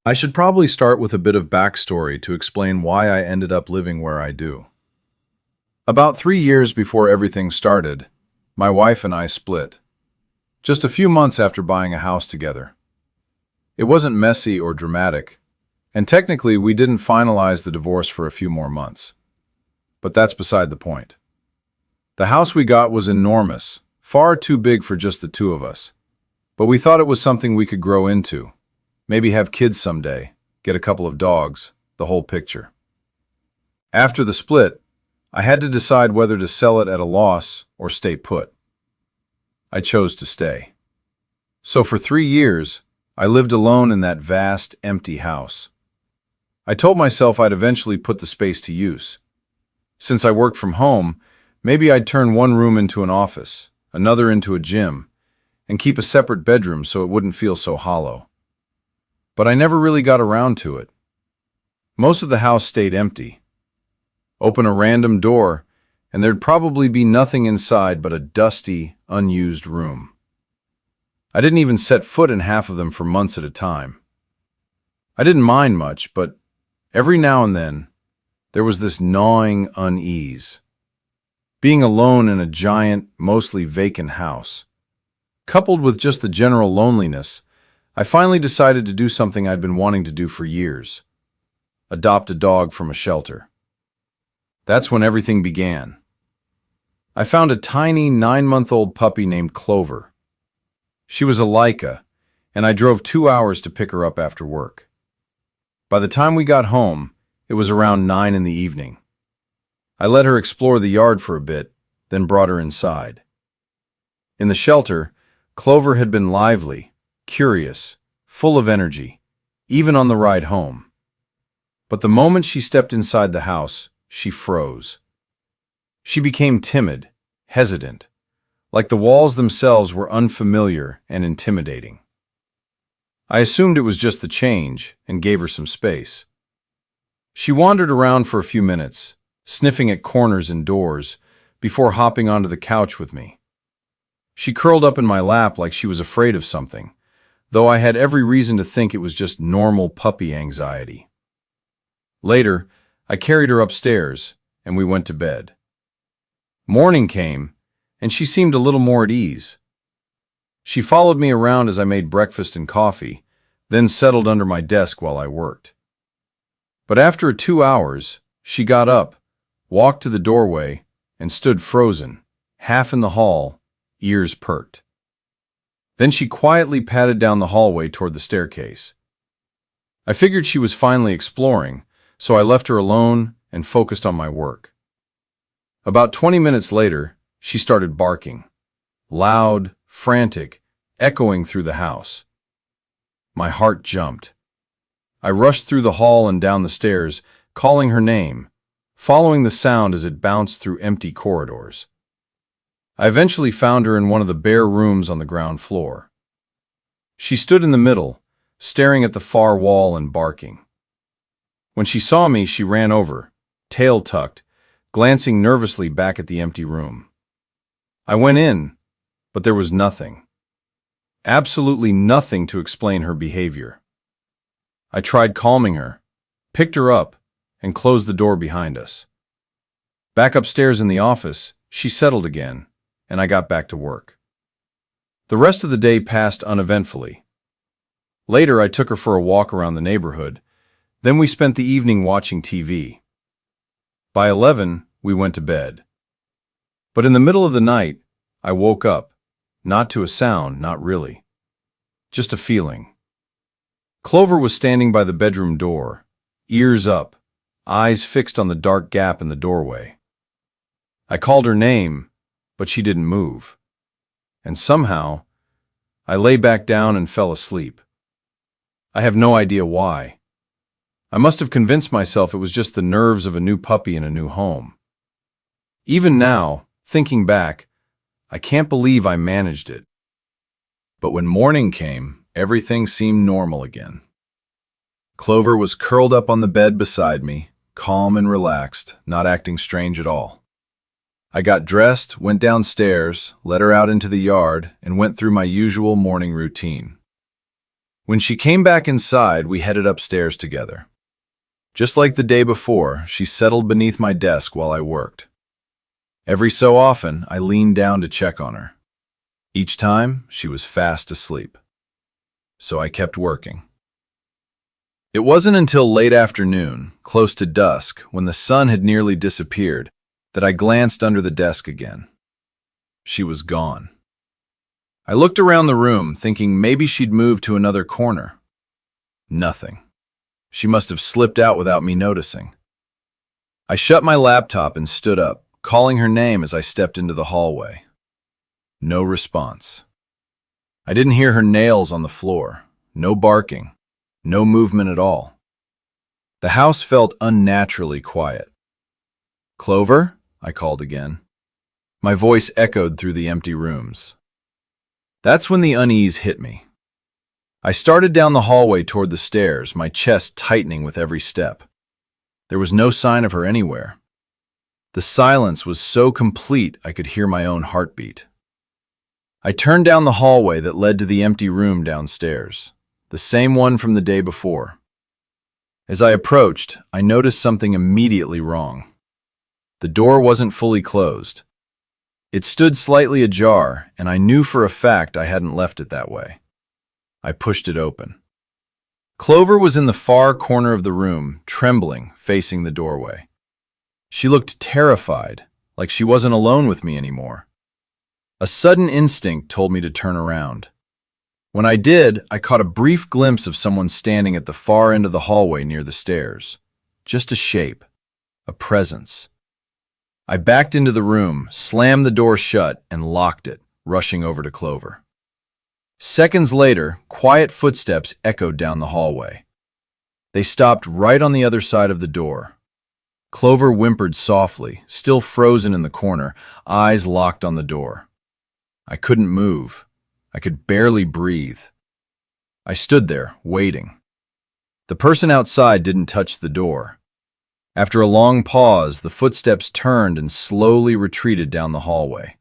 I should probably start with a bit of backstory to explain why I ended up living where I do. About 3 years before everything started, my wife and I split, just a few months after buying a house together. It wasn't messy or dramatic, and technically we didn't finalize the divorce for a few more months. But that's beside the point. The house we got was enormous, far too big for just the two of us, but we thought it was something we could grow into. Maybe have kids someday, get a couple of dogs, the whole picture. After the split, I had to decide whether to sell it at a loss or stay put. I chose to stay. So for 3 years, I lived alone in that vast, empty house. I told myself I'd eventually put the space to use. Since I worked from home, maybe I'd turn one room into an office, another into a gym, and keep a separate bedroom so it wouldn't feel so hollow. But I never really got around to it. Most of the house stayed empty. Open a random door, and there'd probably be nothing inside but a dusty, unused room. I didn't even set foot in half of them for months at a time. I didn't mind much, but every now and then, there was this gnawing unease. Being alone in a giant, mostly vacant house, coupled with just the general loneliness, I finally decided to do something I'd been wanting to do for years: adopt a dog from a shelter. That's when everything began. I found a tiny 9-month-old puppy named Clover. She was a Laika, and I drove 2 hours to pick her up after work. By the time we got home, it was around 9 in the evening. I let her explore the yard for a bit, then brought her inside. In the shelter, Clover had been lively, curious, full of energy, even on the ride home. But the moment she stepped inside the house, she froze. She became timid, hesitant, like the walls themselves were unfamiliar and intimidating. I assumed it was just the change and gave her some space. She wandered around for a few minutes, sniffing at corners and doors, before hopping onto the couch with me. She curled up in my lap like she was afraid of something, though I had every reason to think it was just normal puppy anxiety. Later, I carried her upstairs, and we went to bed. Morning came, and she seemed a little more at ease. She followed me around as I made breakfast and coffee, then settled under my desk while I worked. But after 2 hours, she got up, walked to the doorway, and stood frozen, half in the hall, ears perked. Then she quietly padded down the hallway toward the staircase. I figured she was finally exploring, so I left her alone and focused on my work. About 20 minutes later, she started barking, loud, frantic, echoing through the house. My heart jumped. I rushed through the hall and down the stairs, calling her name, following the sound as it bounced through empty corridors. I eventually found her in one of the bare rooms on the ground floor. She stood in the middle, staring at the far wall and barking. When she saw me, she ran over, tail tucked, glancing nervously back at the empty room. I went in, but there was nothing. Absolutely nothing to explain her behavior. I tried calming her, picked her up, and closed the door behind us. Back upstairs in the office, she settled again, and I got back to work. The rest of the day passed uneventfully. Later, I took her for a walk around the neighborhood. Then we spent the evening watching TV. By 11, we went to bed. But in the middle of the night, I woke up, not to a sound, not really, just a feeling. Clover was standing by the bedroom door, ears up, eyes fixed on the dark gap in the doorway. I called her name, but she didn't move. And somehow, I lay back down and fell asleep. I have no idea why. I must have convinced myself it was just the nerves of a new puppy in a new home. Even now, thinking back, I can't believe I managed it. But when morning came, everything seemed normal again. Clover was curled up on the bed beside me, calm and relaxed, not acting strange at all. I got dressed, went downstairs, let her out into the yard, and went through my usual morning routine. When she came back inside, we headed upstairs together. Just like the day before, she settled beneath my desk while I worked. Every so often, I leaned down to check on her. Each time, she was fast asleep. So I kept working. It wasn't until late afternoon, close to dusk, when the sun had nearly disappeared, that I glanced under the desk again. She was gone. I looked around the room, thinking maybe she'd moved to another corner. Nothing. She must have slipped out without me noticing. I shut my laptop and stood up, calling her name as I stepped into the hallway. No response. I didn't hear her nails on the floor. No barking. No movement at all. The house felt unnaturally quiet. "Clover?" I called again. My voice echoed through the empty rooms. That's when the unease hit me. I started down the hallway toward the stairs, my chest tightening with every step. There was no sign of her anywhere. The silence was so complete I could hear my own heartbeat. I turned down the hallway that led to the empty room downstairs, the same one from the day before. As I approached, I noticed something immediately wrong. The door wasn't fully closed. It stood slightly ajar, and I knew for a fact I hadn't left it that way. I pushed it open. Clover was in the far corner of the room, trembling, facing the doorway. She looked terrified, like she wasn't alone with me anymore. A sudden instinct told me to turn around. When I did, I caught a brief glimpse of someone standing at the far end of the hallway near the stairs. Just a shape, a presence. I backed into the room, slammed the door shut, and locked it, rushing over to Clover. Seconds later, quiet footsteps echoed down the hallway. They stopped right on the other side of the door. Clover whimpered softly, still frozen in the corner, eyes locked on the door. I couldn't move. I could barely breathe. I stood there, waiting. The person outside didn't touch the door. After a long pause, the footsteps turned and slowly retreated down the hallway.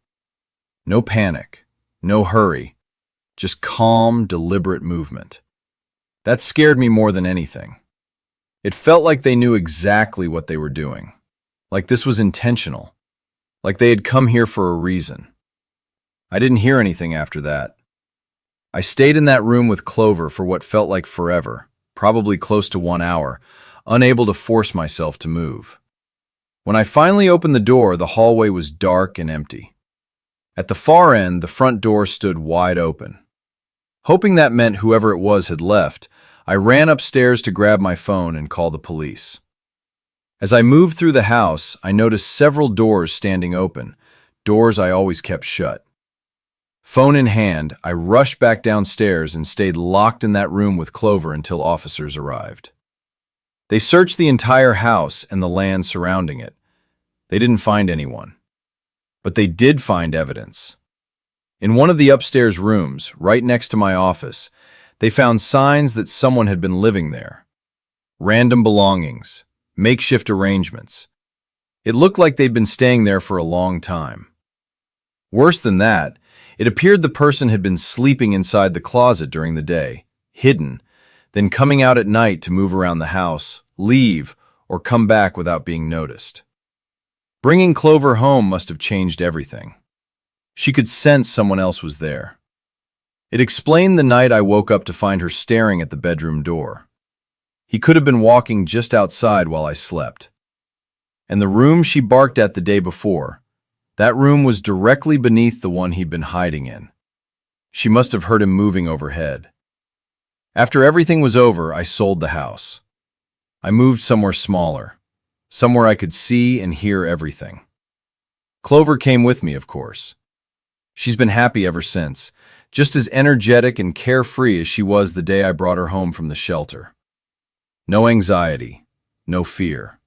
No panic, no hurry, just calm, deliberate movement. That scared me more than anything. It felt like they knew exactly what they were doing, like this was intentional, like they had come here for a reason. I didn't hear anything after that. I stayed in that room with Clover for what felt like forever, probably close to 1 hour, unable to force myself to move. When I finally opened the door, the hallway was dark and empty. At the far end, the front door stood wide open. Hoping that meant whoever it was had left, I ran upstairs to grab my phone and call the police. As I moved through the house, I noticed several doors standing open, doors I always kept shut. Phone in hand, I rushed back downstairs and stayed locked in that room with Clover until officers arrived. They searched the entire house and the land surrounding it. They didn't find anyone. But they did find evidence. In one of the upstairs rooms, right next to my office, they found signs that someone had been living there. Random belongings, makeshift arrangements. It looked like they'd been staying there for a long time. Worse than that, it appeared the person had been sleeping inside the closet during the day, hidden, then coming out at night to move around the house, leave, or come back without being noticed. Bringing Clover home must have changed everything. She could sense someone else was there. It explained the night I woke up to find her staring at the bedroom door. He could have been walking just outside while I slept. And the room she barked at the day before, that room was directly beneath the one he'd been hiding in. She must have heard him moving overhead. After everything was over, I sold the house. I moved somewhere smaller, somewhere I could see and hear everything. Clover came with me, of course. She's been happy ever since, just as energetic and carefree as she was the day I brought her home from the shelter. No anxiety, no fear.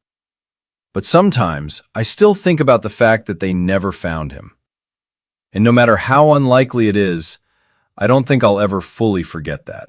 But sometimes, I still think about the fact that they never found him. And no matter how unlikely it is, I don't think I'll ever fully forget that.